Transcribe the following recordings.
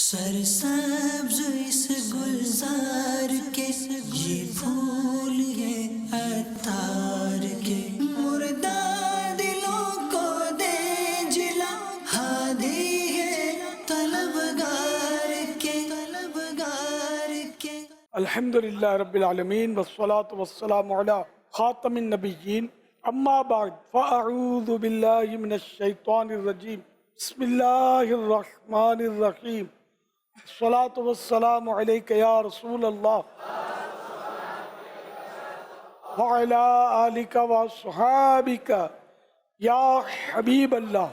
سرسبز اس گلزار کے یہ پھول یہ عطار کے مردہ دلوں کو دے جلا ہادی ہے طلبگار کے الحمدللہ رب العالمین والصلاة والسلام علی خاتم النبیین اما بعد فاعوذ باللہ من الشیطان الرجیم بسم اللہ الرحمن الرحیم الصلاة والسلام علیک یا رسول اللہ وعلی آلک واصحابک یا حبیب اللہ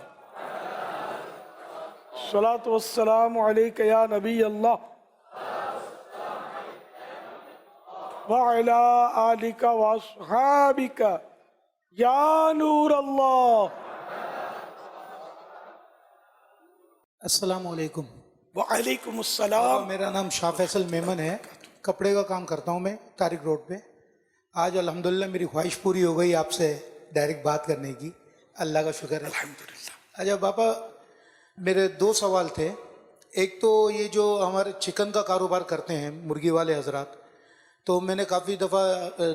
الصلاة والسلام علیک یا نبی اللہ وعلی آلک واصحابک یا نور اللہ. السلام علیکم. وعلیکم السلام. میرا نام شاہ فیصل میمن ہے، کپڑے کا کام کرتا ہوں میں طارق روڈ پہ. آج الحمدللہ میری خواہش پوری ہو گئی آپ سے ڈائریکٹ بات کرنے کی، اللہ کا شکر ہے الحمدللہ. اچھا باپا، میرے دو سوال تھے. ایک تو یہ جو ہمارے چکن کا کاروبار کرتے ہیں مرغی والے حضرات، تو میں نے کافی دفعہ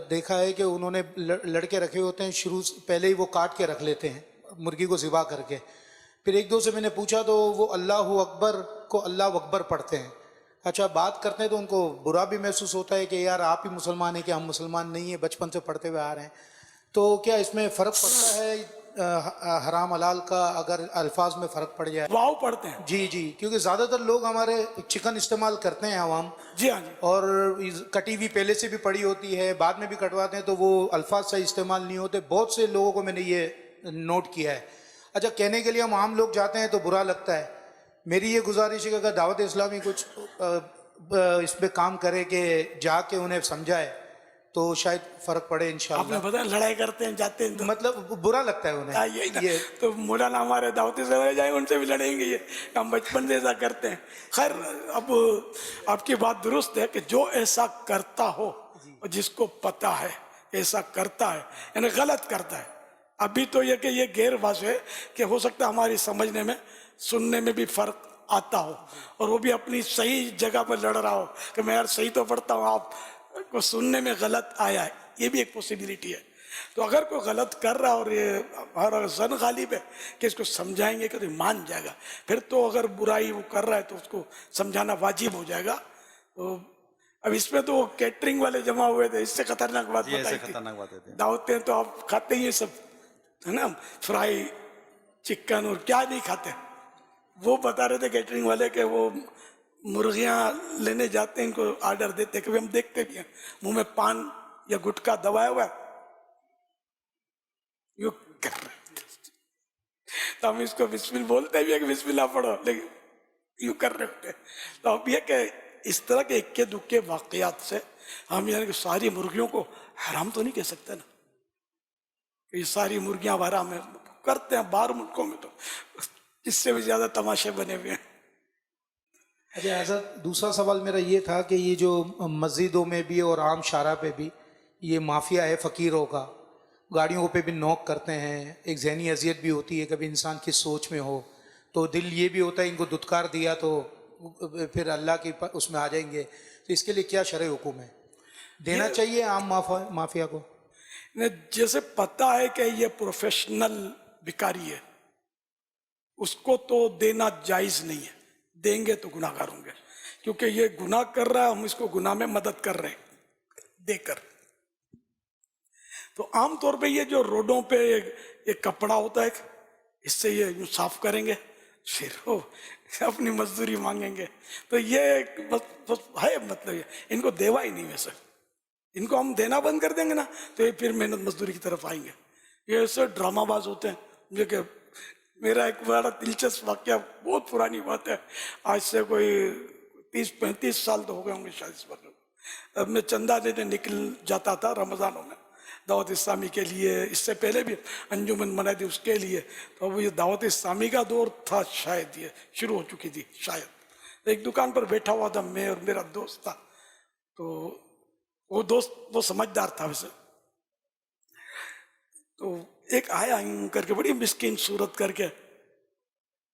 دیکھا ہے کہ انہوں نے لڑکے رکھے ہوتے ہیں، شروع سے پہلے ہی وہ کاٹ کے رکھ لیتے ہیں مرغی کو ذبح کر کے. پھر ایک دو سے میں نے پوچھا تو وہ اللہ اکبر کو اللہ اکبر پڑھتے ہیں. اچھا بات کرتے ہیں تو ان کو برا بھی محسوس ہوتا ہے کہ یار آپ ہی مسلمان ہیں کہ ہم مسلمان نہیں ہیں، بچپن سے پڑھتے ہوئے آ رہے ہیں. تو کیا اس میں فرق پڑتا ہے حرام حلال کا، اگر الفاظ میں فرق پڑ جائے؟ واو پڑھتے ہیں. جی کیونکہ زیادہ تر لوگ ہمارے چکن استعمال کرتے ہیں عوام، جی ہاں جی. اور کٹی ہوئی پہلے سے بھی پڑی ہوتی ہے، بعد میں بھی کٹواتے ہیں تو وہ الفاظ صحیح استعمال نہیں ہوتے. بہت سے لوگوں کو میں نے یہ نوٹ کیا ہے. اچھا کہنے کے لیے ہم عام لوگ جاتے ہیں تو برا لگتا ہے. میری یہ گزارش ہے کہ اگر دعوت اسلامی کچھ اس پہ کام کرے کہ جا کے انہیں سمجھائے تو شاید فرق پڑے آپ نے انشاءاللہ. بتایا لڑائی کرتے ہیں جاتے ہیں تو مطلب برا لگتا ہے انہیں. یہی نا. یہ تو مولانا ہمارے دعوتی سے رہ جائیں، ان سے بھی لڑیں گے. یہ ہم بچپن سے ایسا کرتے ہیں. خیر، اب آپ کی بات درست ہے کہ جو ایسا کرتا ہو اور جس کو پتہ ہے ایسا کرتا ہے یعنی غلط کرتا ہے. ابھی تو یہ کہ یہ غیر واضح ہے کہ ہو سکتا ہے ہماری سمجھنے میں سننے میں بھی فرق آتا ہو، اور وہ بھی اپنی صحیح جگہ پر لڑ رہا ہو کہ میں یار صحیح تو پڑھتا ہوں، آپ کو سننے میں غلط آیا ہے. یہ بھی ایک پوسیبلٹی ہے. تو اگر کوئی غلط کر رہا اور یہ ہمارا زن غالب ہے کہ اس کو سمجھائیں گے کہ تو مان جائے گا، پھر تو اگر برائی وہ کر رہا ہے تو اس کو سمجھانا واجب ہو جائے گا. تو اب اس میں تو وہ کیٹرنگ والے جمع ہوئے تھے، اس سے خطرناک بات بتائی تھی. دعوتیں تو آپ کھاتے ہی سب ہے نا، فرائی چکن اور کیا نہیں کھاتے. وہ بتا رہے تھے کیٹرنگ والے کہ وہ مرغیاں لینے جاتے ہیں، ان کو آرڈر دیتے کہ ہم دیکھتے بھی ہیں منہ میں پان یا گٹکا دبایا ہوا ہے، یوں کر رہے تھے. تو ہم اس کو بسم اللہ بولتے بھی ہیں کہ بسم اللہ پڑھو، لیکن یوں کر رہے ہوتے. تو اب یہ کہ اس طرح کے اکے دکے واقعات سے ہم یعنی کہ ساری مرغیوں کو حرام تو نہیں کہہ سکتے نا، کہ یہ ساری مرغیاں حرام ہیں. کرتے ہیں باہر ملکوں میں تو اس سے بھی زیادہ تماشے بنے ہوئے ہیں. اچھا حضرت، دوسرا سوال میرا یہ تھا کہ یہ جو مسجدوں میں بھی اور عام شارع پہ بھی یہ مافیا ہے فقیروں کا، گاڑیوں پہ بھی نوک کرتے ہیں، ایک ذہنی اذیت بھی ہوتی ہے. کبھی انسان کی سوچ میں ہو تو دل یہ بھی ہوتا ہے ان کو دھتکار دیا تو پھر اللہ کی اس میں آ جائیں گے. تو اس کے لیے کیا شرع حکم ہے؟ دینا چاہیے عام مافیا کو؟ جیسے پتہ ہے کہ یہ پروفیشنل بھکاری ہے، اس کو تو دینا جائز نہیں ہے. دیں گے تو گناہ گار ہوں گے، کیونکہ یہ گناہ کر رہا ہے، ہم اس کو گناہ میں مدد کر رہے ہیں دے کر. تو عام طور پہ یہ جو روڈوں پہ ایک کپڑا ہوتا ہے، اس سے یہ صاف کریں گے، پھر وہ اپنی مزدوری مانگیں گے. تو یہ بس ہے، مطلب یہ ان کو دیوا ہی نہیں. ویسے ان کو ہم دینا بند کر دیں گے نا تو یہ پھر محنت مزدوری کی طرف آئیں گے. یہ ایسے ڈرامہ باز ہوتے ہیں. جو کہ میرا ایک بڑا دلچسپ واقعہ، بہت پرانی بات ہے، آج سے کوئی 30-35 سال تو ہو گئے ہوں گے شاید اس وقت. اب میں چندہ دینے نکل جاتا تھا رمضانوں میں دعوت اسلامی کے لیے، اس سے پہلے بھی انجمن منائی تھی اس کے لیے. تو اب یہ دعوت اسلامی کا دور تھا، شاید یہ شروع ہو چکی تھی شاید. ایک دکان پر بیٹھا ہوا تھا میں اور میرا دوست تھا. تو وہ دوست وہ سمجھدار تھا ویسے. تو ایک آیا کر کے بڑی مسکین صورت کر کے،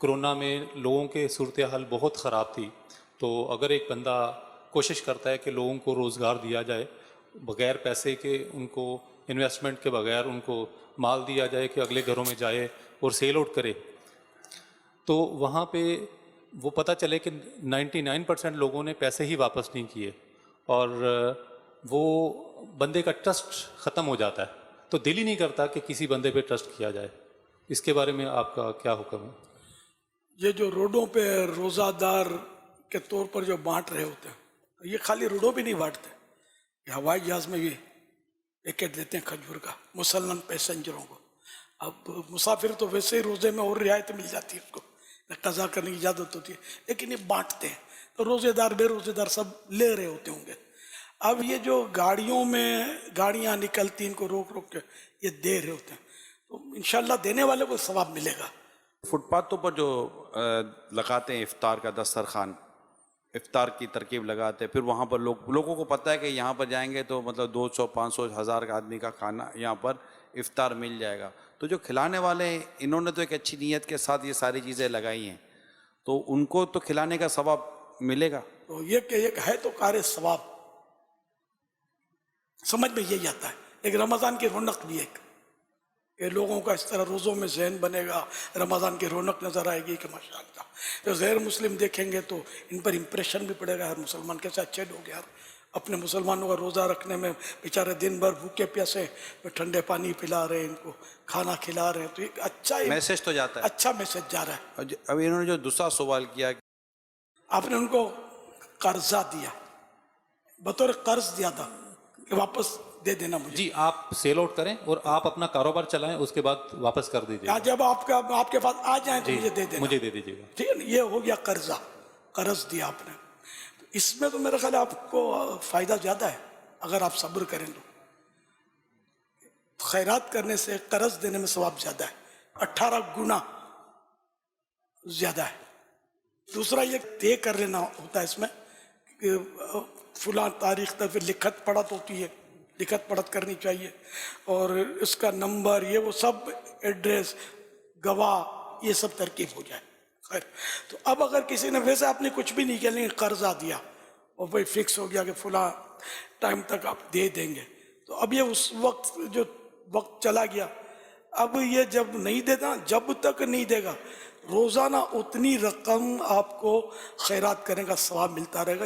کرونا میں لوگوں کے صورتحال بہت خراب تھی، تو اگر ایک بندہ کوشش کرتا ہے کہ لوگوں کو روزگار دیا جائے بغیر پیسے کے، ان کو انویسٹمنٹ کے بغیر ان کو مال دیا جائے کہ اگلے گھروں میں جائے اور سیل آؤٹ کرے، تو وہاں پہ وہ پتہ چلے کہ 99% لوگوں نے پیسے ہی واپس نہیں کیے، اور وہ بندے کا ٹرسٹ ختم ہو جاتا ہے، تو دل ہی نہیں کرتا کہ کسی بندے پہ ٹرسٹ کیا جائے۔ اس کے بارے میں آپ کا کیا حکم ہے؟ یہ جو روڈوں پہ روزہ دار کے طور پر جو بانٹ رہے ہوتے ہیں، یہ خالی روڈوں پہ نہیں بانٹتے، یہ ہوائی جہاز میں بھی پیکٹ دیتے ہیں کھجور کا مسلمان پیسنجروں کو۔ اب مسافر تو ویسے ہی روزے میں اور رعایت مل جاتی ہے، اس کو قضا کرنے کی اجازت ہوتی ہے، لیکن یہ بانٹتے ہیں تو روزے دار بے روزے دار سب لے رہے ہوتے ہوں گے۔ اب یہ جو گاڑیوں میں گاڑیاں نکلتی ان کو روک روک کے یہ دے رہے ہوتے ہیں، تو انشاءاللہ دینے والے کو ثواب ملے گا۔ فٹ پاتھوں پر جو لگاتے ہیں افطار کا دسترخوان، افطار کی ترکیب لگاتے ہیں، پھر وہاں پر لوگوں کو پتہ ہے کہ یہاں پر جائیں گے تو مطلب 200 500 1000 کا آدمی کا کھانا یہاں پر افطار مل جائے گا، تو جو کھلانے والے ہیں انہوں نے تو ایک اچھی نیت کے ساتھ یہ ساری چیزیں لگائی ہیں، تو ان کو تو کھلانے کا ثواب ملے گا۔ تو یہ کہ ایک ہے تو کار ثواب، سمجھ میں یہی آتا ہے۔ ایک رمضان کی رونق بھی ایک کہ لوگوں کا اس طرح روزوں میں ذہن بنے گا، رمضان کی رونق نظر آئے گی کہ ماشاءاللہ۔ جو غیر مسلم دیکھیں گے تو ان پر امپریشن بھی پڑے گا، ہر مسلمان کیسے اچھے لوگ یار، اپنے مسلمانوں کا روزہ رکھنے میں بیچارے دن بھر بھوکے پیاسے ٹھنڈے پانی پلا رہے ہیں، ان کو کھانا کھلا رہے ہیں، تو ایک اچھا میسج تو جاتا ہے۔ اچھا میسج جا رہا ہے۔ اب انہوں نے جو دوسرا سوال کیا، آپ نے ان کو قرضہ دیا، بطور قرض دیا تھا کہ واپس دے دینا مجھے۔ جی آپ سیل آؤٹ کریں اور آپ اپنا کاروبار چلائیں، اس کے بعد واپس کر دیجیے یا جب آپ کے پاس آ جائیں تو مجھے دے دینا، مجھے دے دیجیے گا۔ ٹھیک ہے نا؟ یہ ہو گیا قرضہ، قرض دیا آپ نے۔ تو اس میں تو میرا خیال ہے آپ کو فائدہ زیادہ ہے اگر آپ صبر کریں تو۔ خیرات کرنے سے قرض دینے میں ثواب زیادہ ہے، 18 گنا زیادہ ہے۔ دوسرا یہ طے کر لینا ہوتا ہے اس میں کہ فلاں تاریخ تک پھر لکھت پڑھت ہوتی ہے، لکھت پڑھت کرنی چاہیے، اور اس کا نمبر یہ وہ سب ایڈریس گواہ یہ سب ترکیب ہو جائے۔ خیر، تو اب اگر کسی نے ویسے آپ نے کچھ بھی نہیں کیا لیکن قرضہ دیا اور وہی فکس ہو گیا کہ فلاں ٹائم تک آپ دے دیں گے، تو اب یہ اس وقت جو وقت چلا گیا، اب یہ جب نہیں دیتا، جب تک نہیں دے گا روزانہ اتنی رقم آپ کو خیرات کرنے کا ثواب ملتا رہے گا۔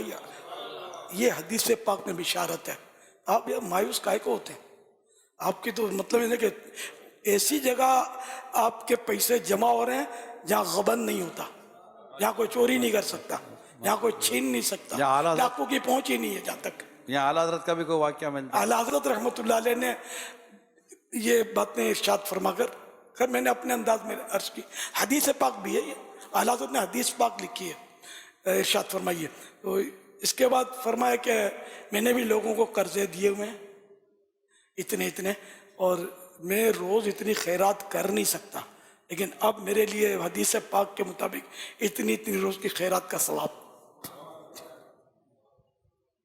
یہ حدیث پاک میں بشارت ہے۔ آپ یہ مایوس کائے کو ہوتے ہیں؟ آپ کی تو مطلب یہ ہے کہ ایسی جگہ آپ کے پیسے جمع ہو رہے ہیں جہاں غبن نہیں ہوتا، جہاں کوئی چوری نہیں کر سکتا، جہاں کوئی چھین نہیں سکتا، ڈاکو کی پہنچ ہی نہیں ہے جہاں تک۔ یہاں اعلیٰ حضرت کا بھی کوئی واقعہ ملتا ہے؟ اعلیٰ حضرت رحمۃ اللہ علیہ نے یہ باتیں ارشاد فرما کر، خیر میں نے اپنے انداز میں عرض کی، حدیث پاک بھی ہے یہ، اعلیٰ حضرت نے حدیث پاک لکھی ہے، ارشاد فرمائیے۔ تو اس کے بعد فرمایا کہ میں نے بھی لوگوں کو قرضے دیے ہوئے ہیں اتنے اتنے، اور میں روز اتنی خیرات کر نہیں سکتا، لیکن اب میرے لیے حدیث پاک کے مطابق اتنی روز کی خیرات کا ثواب،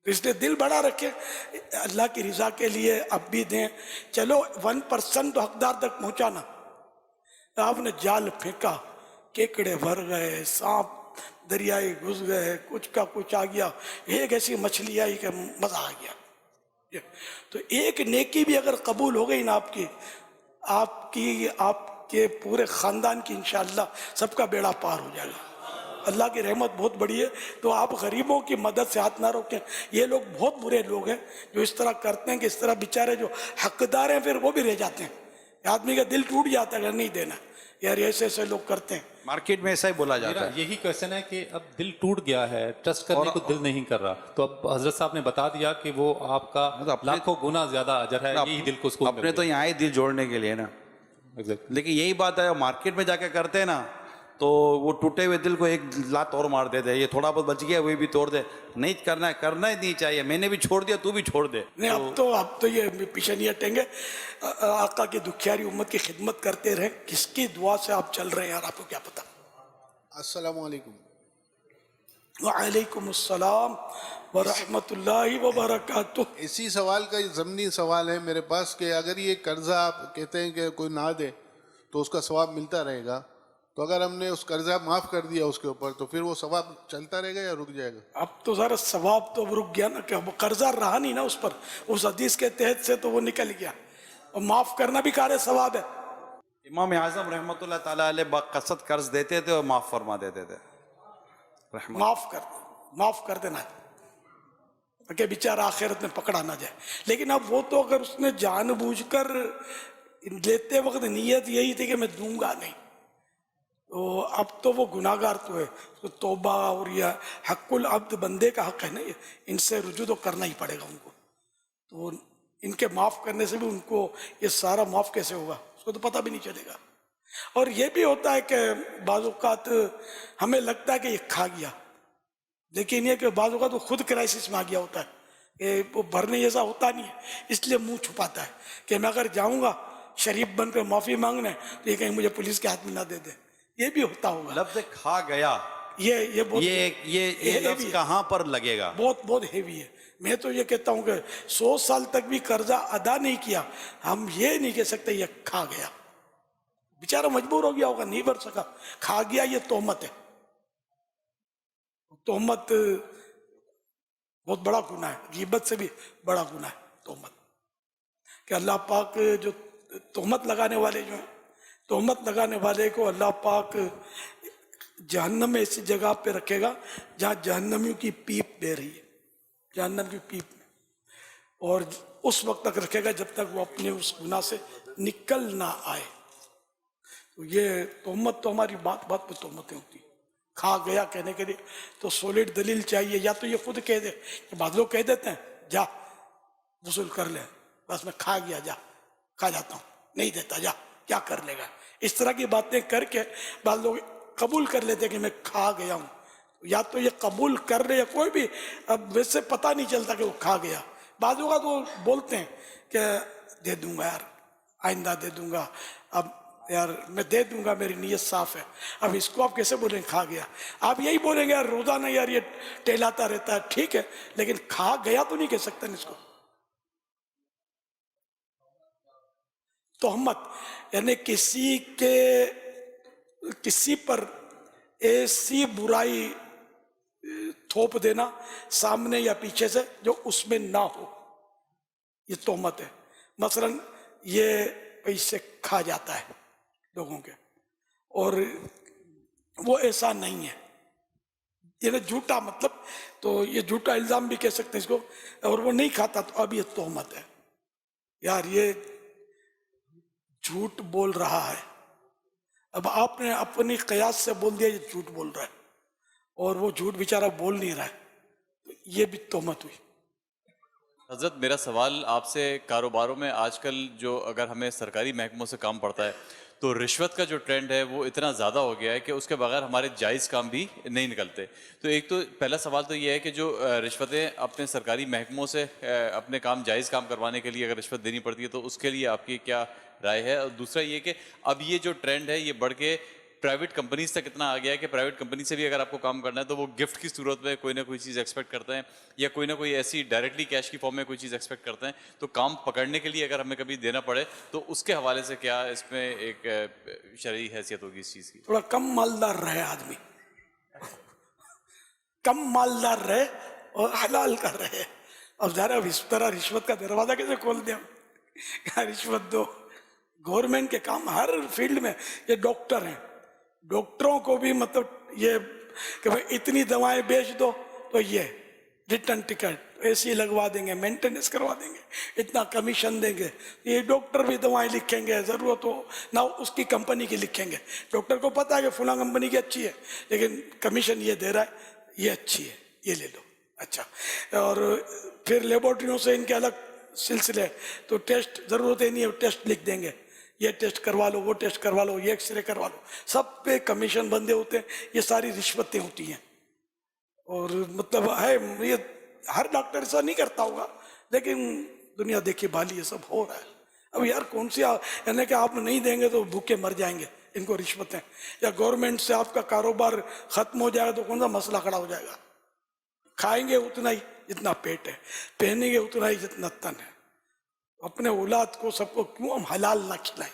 اس لیے دل بڑا رکھے، اللہ کی رضا کے لیے اب بھی دیں۔ چلو 1% تو حقدار تک پہنچانا، آپ نے جال پھینکا، کیکڑے بھر گئے، سانپ دریائے گھس گئے، کچھ کا کچھ آ گیا، ایک ایسی مچھلی آئی کہ مزہ آ گیا۔ تو ایک نیکی بھی اگر قبول ہو گئی نا آپ کے پورے خاندان کی، انشاءاللہ سب کا بیڑا پار ہو جائے گا۔ اللہ کی رحمت بہت بڑی ہے، تو آپ غریبوں کی مدد سے ہاتھ نہ روکیں۔ یہ لوگ بہت برے لوگ ہیں جو اس طرح کرتے ہیں کہ اس طرح بیچارے جو حقدار ہیں پھر وہ بھی رہ جاتے ہیں، آدمی کا دل ٹوٹ جاتا ہے کہ نہیں دینا یار، ایسے ایسے لوگ کرتے ہیں۔ مارکیٹ میں ایسا ہی بولا جاتا میرا ہے۔ یہی کویشچن ہے کہ اب دل ٹوٹ گیا ہے، ٹرسٹ کرنے کو دل نہیں کر رہا، تو اب حضرت صاحب نے بتا دیا کہ وہ آپ کا لاکھوں گنا زیادہ اجر ہے، یہی دل کو سکون مل اپنے تو یہاں ہی دل جوڑنے کے لیے نا، لیکن یہی بات ہے مارکیٹ میں جا کے کرتے ہیں نا تو وہ ٹوٹے ہوئے دل کو ایک لات اور مار دیتے ہیں، یہ تھوڑا بہت بچ گیا وہی بھی توڑ دے، نہیں کرنا ہے، کرنا ہی نہیں چاہیے، میں نے بھی چھوڑ دیا تو بھی چھوڑ دے۔ نہیں اب تو یہ پیچھے نہیں ہٹیں گے، آقا کی دکھیاری امت کی خدمت کرتے رہیں۔ کس کی دعا سے آپ چل رہے ہیں یار، آپ کو کیا پتا۔ السلام علیکم۔ وعلیکم السلام ورحمۃ اللہ وبرکاتہ۔ اسی سوال کا ضمنی سوال ہے میرے پاس کہ اگر یہ قرضہ آپ کہتے ہیں کہ کوئی نہ دے تو اس کا ثواب ملتا رہے گا، تو اگر ہم نے اس قرضہ معاف کر دیا اس کے اوپر تو پھر وہ ثواب چلتا رہے گا یا رک جائے گا؟ اب تو ذرا ثواب تو رک گیا نا، کہ وہ قرضہ رہا نہیں نا اس پر، اس حدیث کے تحت سے تو وہ نکل گیا، اور معاف کرنا بھی کار ثواب ہے. امام اعظم رحمۃ اللہ تعالیٰ علیہ بقصد قرض دیتے تھے اور معاف فرما دیتے تھے. معاف کر دینا ہے کہ بیچارہ آخرت میں پکڑا نہ جائے. لیکن اب وہ تو اگر اس نے جان بوجھ کر لیتے وقت نیت یہی تھی کہ میں دوں گا نہیں، تو اب تو وہ گناہگار تو ہے، تو توبہ اور یہ حق العبد بندے کا حق ہے نا، ان سے رجوع تو کرنا ہی پڑے گا ان کو. تو ان کے معاف کرنے سے بھی ان کو یہ سارا معاف کیسے ہوگا، اس کو تو پتہ بھی نہیں چلے گا. اور یہ بھی ہوتا ہے کہ بعض اوقات ہمیں لگتا ہے کہ یہ کھا گیا، لیکن یہ کہ بعض اوقات وہ خود کرائسس میں آ گیا ہوتا ہے، کہ وہ بھرنے جیسا ہوتا نہیں ہے، اس لیے منہ چھپاتا ہے کہ میں اگر جاؤں گا شریف بن کر معافی مانگنے تو یہ کہیں مجھے پولیس کے ہاتھ میں نہ دے دے. یہ بھی ہوتا ہوگا. لفظ کھا گیا یہ بہت یہ لفظ کہاں پر لگے گا؟ بہت ہیوی ہے. میں تو یہ کہتا ہوں کہ 100 سال تک بھی قرضہ ادا نہیں کیا، ہم یہ نہیں کہہ سکتے یہ کھا گیا. بیچارہ مجبور ہو گیا ہوگا، نہیں بھر سکا، کھا گیا. یہ تہمت ہے، تہمت بہت بڑا گناہ ہے، غیبت سے بھی بڑا گناہ ہے تہمت. کہ اللہ پاک جو تہمت لگانے والے جو ہیں، تہمت لگانے والے کو اللہ پاک جہنم میں ایسی جگہ پہ رکھے گا جہاں جہنمیوں کی پیپ دے رہی ہے، جہنم کی پیپ میں، اور اس وقت تک رکھے گا جب تک وہ اپنے اس گناہ سے نکل نہ آئے. تو یہ تہمت تو ہماری بات بات پہ تہمتیں ہوتی ہیں. کھا گیا کہنے کے لیے تو سولڈ دلیل چاہیے، یا تو یہ خود کہہ دے، کہ بعض لوگ کہہ دیتے ہیں جا وصول کر لے، بس میں کھا گیا، جا کھا جاتا ہوں، نہیں دیتا، جا کیا کر لے گا. اس طرح کی باتیں کر کے بعض لوگ قبول کر لیتے کہ میں کھا گیا ہوں. یا تو یہ قبول کر لے، یا کوئی بھی اب ویسے پتہ نہیں چلتا کہ وہ کھا گیا. بعض لوگ تو بولتے ہیں کہ دے دوں گا یار، آئندہ دے دوں گا، اب یار میں دے دوں گا، میری نیت صاف ہے. اب اس کو آپ کیسے بولیں کھا گیا؟ آپ یہی بولیں گے یار روزانہ یار یہ ٹہلاتا رہتا ہے، ٹھیک ہے، لیکن کھا گیا تو نہیں کہہ سکتے اس کو. تہمت یعنی کسی پر ایسی برائی تھوپ دینا سامنے یا پیچھے سے جو اس میں نہ ہو، یہ تہمت ہے. مثلا یہ پیسے کھا جاتا ہے لوگوں کے، اور وہ ایسا نہیں ہے، یہ جھوٹا، مطلب تو یہ جھوٹا الزام بھی کہہ سکتے ہیں اس کو، اور وہ نہیں کھاتا، تو اب یہ تہمت ہے. یار یہ جھوٹ بول رہا ہے، اب آپ نے اپنی قیاس سے بول دیا یہ جھوٹ بول رہا ہے، اور وہ جھوٹ بیچارہ بول نہیں رہا ہے، تو یہ بھی تہمت ہوئی. حضرت میرا سوال آپ سے، کاروباروں میں آج کل جو اگر ہمیں سرکاری محکموں سے کام پڑتا ہے تو رشوت کا جو ٹرینڈ ہے وہ اتنا زیادہ ہو گیا ہے کہ اس کے بغیر ہمارے جائز کام بھی نہیں نکلتے. تو ایک تو پہلا سوال تو یہ ہے کہ جو رشوتیں اپنے سرکاری محکموں سے اپنے کام جائز کام کروانے کے لیے اگر رشوت دینی پڑتی ہے تو اس کے لیے آپ کی کیا رائے ہے؟ اور دوسرا یہ کہ اب یہ جو ٹرینڈ ہے یہ بڑھ کے پرائیویٹ کمپنیز تک اتنا آ گیا ہے کہ پرائیویٹ کمپنی سے بھی اگر آپ کو کام کرنا ہے تو وہ گفٹ کی صورت میں کوئی نہ کوئی چیز ایکسپیکٹ کرتے ہیں، یا کوئی نہ کوئی ایسی ڈائریکٹلی کیش کی فارم میں کوئی چیز ایکسپیکٹ کرتے ہیں. تو کام پکڑنے کے لیے اگر ہمیں کبھی دینا پڑے تو اس کے حوالے سے کیا اس میں ایک شرعی حیثیت ہوگی اس چیز کی؟ تھوڑا کم مالدار رہے آدمی، کم مالدار رہے اور حلال کر رہے. اب ذرا اس طرح رشوت کا دروازہ کیسے کھول دیں؟ کیا رشوت دو؟ گورنمنٹ کے کام ہر فیلڈ میں، یہ ڈاکٹر ہیں، ڈاکٹروں کو بھی مطلب یہ کہ بھائی اتنی دوائیں بیچ دو تو یہ ریٹرن ٹکٹ ایسی لگوا دیں گے، مینٹیننس کروا دیں گے، اتنا کمیشن دیں گے. یہ ڈاکٹر بھی دوائیں لکھیں گے، ضرورت ہو نہ اس کی کمپنی کی لکھیں گے. ڈاکٹر کو پتا ہے کہ فلاں کمپنی کی اچھی ہے لیکن کمیشن یہ دے رہا ہے، یہ اچھی ہے، یہ لے لو. اچھا، اور پھر لیبورٹریوں سے ان کے الگ سلسلے، تو ٹیسٹ ضرورت ہی نہیں ہے، ٹیسٹ لکھ دیں گے، یہ ٹیسٹ کروا لو، وہ ٹیسٹ کروا لو، یہ ایکس رے کروا لو، سب پہ کمیشن بندے ہوتے ہیں. یہ ساری رشوتیں ہوتی ہیں. اور مطلب ہے یہ ہر ڈاکٹر ایسا نہیں کرتا ہوگا، لیکن دنیا دیکھی بھالی یہ سب ہو رہا ہے. اب یار کون سی یعنی کہ آپ نہیں دیں گے تو بھوکے مر جائیں گے ان کو رشوتیں، یا گورنمنٹ سے آپ کا کاروبار ختم ہو جائے گا تو کون سا مسئلہ کھڑا ہو جائے گا؟ کھائیں گے اتنا ہی جتنا پیٹ ہے، پہنیں گے اتنا ہی جتنا تن ہے. اپنے اولاد کو سب کو کیوں ہم حلال نہ کھلائیں؟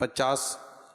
50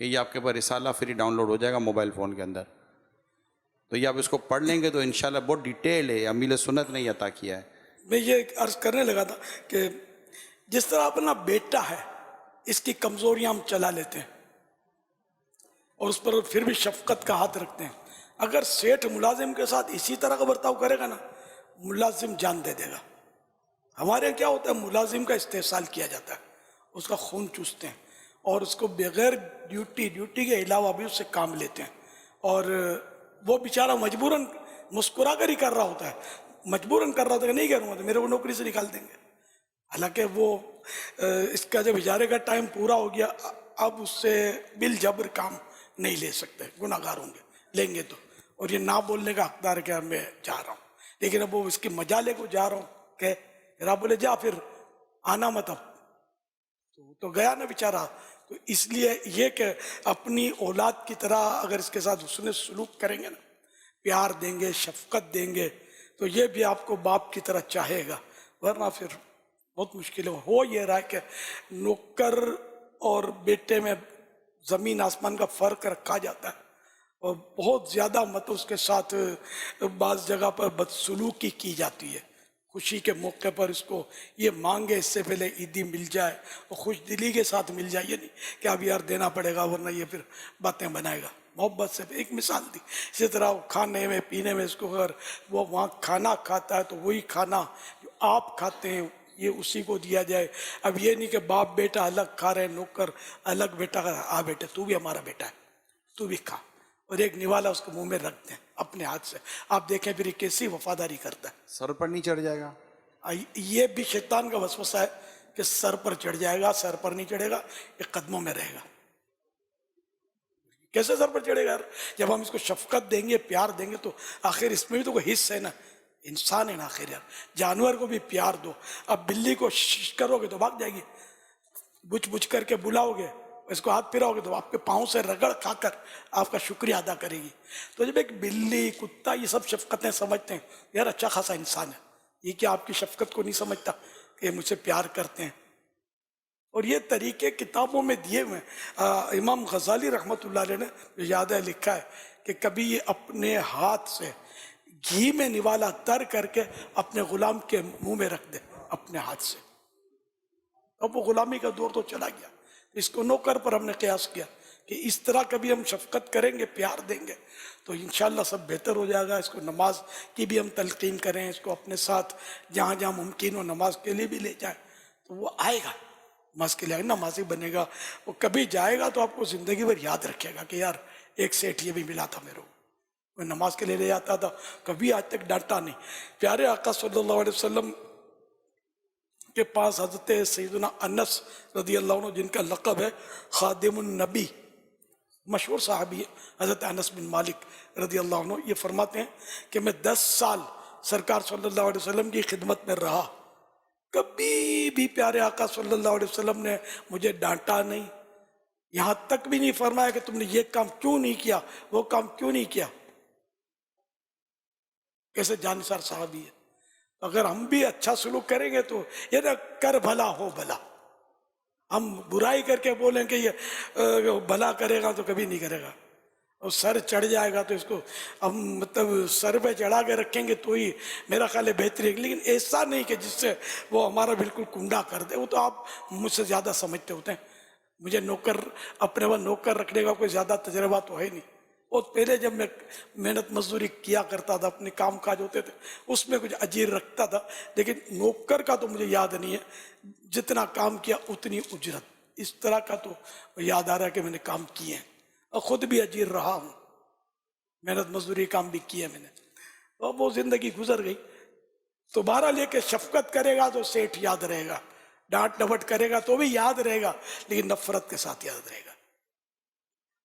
کہ یہ آپ کے پاس رسالہ فری ڈاؤن لوڈ ہو جائے گا موبائل فون کے اندر، تو یہ آپ اس کو پڑھ لیں گے تو انشاءاللہ بہت ڈیٹیل ہے، امیل سنت نے یہ عطا کیا ہے. میں یہ عرض کرنے لگا تھا کہ جس طرح اپنا بیٹا ہے اس کی کمزوریاں ہم چلا لیتے ہیں اور اس پر پھر بھی شفقت کا ہاتھ رکھتے ہیں. اگر سیٹھ ملازم کے ساتھ اسی طرح کا برتاؤ کرے گا نا، ملازم جان دے دے گا. ہمارے یہاں کیا ہوتا ہے، ملازم کا استحصال کیا جاتا ہے، اس کا خون چوستے ہیں اور اس کو بغیر ڈیوٹی کے علاوہ بھی اس سے کام لیتے ہیں، اور وہ بیچارہ مجبوراً مسکرا کر ہی کر رہا ہوتا ہے، مجبوراً کر رہا ہوتا ہے کہ نہیں کروں گا تو میرے کو نوکری سے نکال دیں گے. حالانکہ وہ اس کا جب اجارے کا ٹائم پورا ہو گیا اب اس سے بالجبر کام نہیں لے سکتے، گناہ گار ہوں گے، لیں گے تو. اور یہ نہ بولنے کا حقدار ہے کہ میں جا رہا ہوں، لیکن اب وہ اس کی مجالے کو جا رہا ہوں کہ آپ بولے جا پھر آنا مت، اب تو گیا نا بیچارہ. تو اس لیے یہ کہ اپنی اولاد کی طرح اگر اس کے ساتھ حسن سلوک کریں گے نا، پیار دیں گے، شفقت دیں گے، تو یہ بھی آپ کو باپ کی طرح چاہے گا. ورنہ پھر بہت مشکل ہو یہ رہا ہے کہ نوکر اور بیٹے میں زمین آسمان کا فرق رکھا جاتا ہے اور بہت زیادہ اس کے ساتھ بعض جگہ پر بدسلوکی کی جاتی ہے. خوشی کے موقع پر اس کو یہ مانگے اس سے پہلے عیدی مل جائے اور خوش دلی کے ساتھ مل جائے، یہ نہیں کہ اب یار دینا پڑے گا ورنہ یہ پھر باتیں بنائے گا. محبت سے ایک مثال دی. اسی طرح کھانے میں پینے میں اس کو اگر وہ وہاں کھانا کھاتا ہے تو وہی کھانا جو آپ کھاتے ہیں یہ اسی کو دیا جائے. اب یہ نہیں کہ باپ بیٹا الگ کھا رہے ہیں، نوکر الگ بیٹا کھا رہا ہے. بیٹے تو بھی ہمارا بیٹا ہے، تو بھی کھا، اور ایک نوالا اس کو منہ میں رکھ دیں اپنے ہاتھ سے. آپ دیکھیں پھر یہ کیسی وفاداری کرتا ہے. سر پر نہیں چڑھ جائے گا؟ یہ بھی شیطان کا وسوسہ ہے کہ سر پر چڑھ جائے گا، سر پر نہیں چڑھے گا، یہ قدموں میں رہے گا. کیسے سر پر چڑھے گا؟ جب ہم اس کو شفقت دیں گے، پیار دیں گے تو آخر اس میں بھی تو کوئی حصہ ہے نا، انسان ہے نا آخر یار. جانور کو بھی پیار دو. اب بلی کو شش کرو گے تو بھاگ جائے گی، بچ بچ کر کے بلاؤ گے، اس کو ہاتھ پھراؤ گے تو آپ کے پاؤں سے رگڑ کھا کر آپ کا شکریہ ادا کرے گی. تو جب ایک بلی، کتا یہ سب شفقتیں سمجھتے ہیں، یار اچھا خاصا انسان ہے یہ، کیا آپ کی شفقت کو نہیں سمجھتا کہ مجھ سے پیار کرتے ہیں. اور یہ طریقے کتابوں میں دیے ہوئے ہیں. امام غزالی رحمۃ اللہ علیہ نے یاد ہے لکھا ہے کہ کبھی یہ اپنے ہاتھ سے گھی میں نوالا تر کر کے اپنے غلام کے منہ میں رکھ دے اپنے ہاتھ سے. اب وہ غلامی کا دور تو چلا گیا. اس کو نوکر پر ہم نے قیاس کیا کہ اس طرح کبھی ہم شفقت کریں گے، پیار دیں گے تو انشاءاللہ سب بہتر ہو جائے گا. اس کو نماز کی بھی ہم تلقین کریں، اس کو اپنے ساتھ جہاں جہاں ممکن ہو نماز کے لیے بھی لے جائیں تو وہ آئے گا، نماز کے لیے نمازی بنے گا. وہ کبھی جائے گا تو آپ کو زندگی بھر یاد رکھے گا کہ یار ایک سیٹھ یہ بھی ملا تھا میرے کو، میں نماز کے لیے لے جاتا تھا، کبھی آج تک ڈانٹا نہیں. پیارے آقا صلی اللہ علیہ وسلم کے پاس حضرت سیدنا انس رضی اللہ عنہ، جن کا لقب ہے خادم النبی، مشہور صحابی ہے حضرت انس بن مالک رضی اللہ عنہ، یہ فرماتے ہیں کہ میں 10 سال سرکار صلی اللہ علیہ وسلم کی خدمت میں رہا، کبھی بھی پیارے آقا صلی اللہ علیہ وسلم نے مجھے ڈانٹا نہیں، یہاں تک بھی نہیں فرمایا کہ تم نے یہ کام کیوں نہیں کیا، وہ کام کیوں نہیں کیا. کیسے جانسار صحابی ہے. اگر ہم بھی اچھا سلوک کریں گے تو یہ نہ کر بھلا ہو بھلا، ہم برائی کر کے بولیں کہ یہ بھلا کرے گا تو کبھی نہیں کرے گا، اور سر چڑھ جائے گا تو اس کو ہم مطلب سر پہ چڑھا کے رکھیں گے تو ہی میرا خیال ہے بہتری ہے. لیکن ایسا نہیں کہ جس سے وہ ہمارا بالکل کنڈا کر دے. وہ تو آپ مجھ سے زیادہ سمجھتے ہوتے ہیں، مجھے نوکر اپنے وہ نوکر رکھنے کا کوئی زیادہ تجربہ تو ہے نہیں. اور پہلے جب میں محنت مزدوری کیا کرتا تھا، اپنے کام کاج ہوتے تھے اس میں کچھ اجیر رکھتا تھا، لیکن نوکر کا تو مجھے یاد نہیں ہے. جتنا کام کیا اتنی اجرت، اس طرح کا تو یاد آ رہا ہے کہ میں نے کام کیے ہیں اور خود بھی اجیر رہا ہوں، محنت مزدوری کام بھی کیے میں نے. اور وہ زندگی گزر گئی. تو بہرحال یہ کہ شفقت کرے گا تو سیٹھ یاد رہے گا، ڈانٹ ڈپٹ کرے گا تو بھی یاد رہے گا، لیکن نفرت کے ساتھ یاد رہے گا.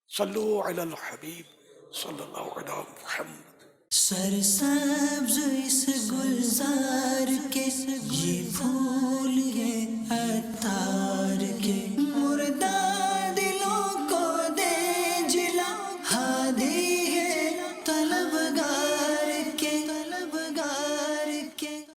صلو علی الحبیب صلی اللہ علیہ محمد. سرسبز اس گلزار کے یہ پھول ہیں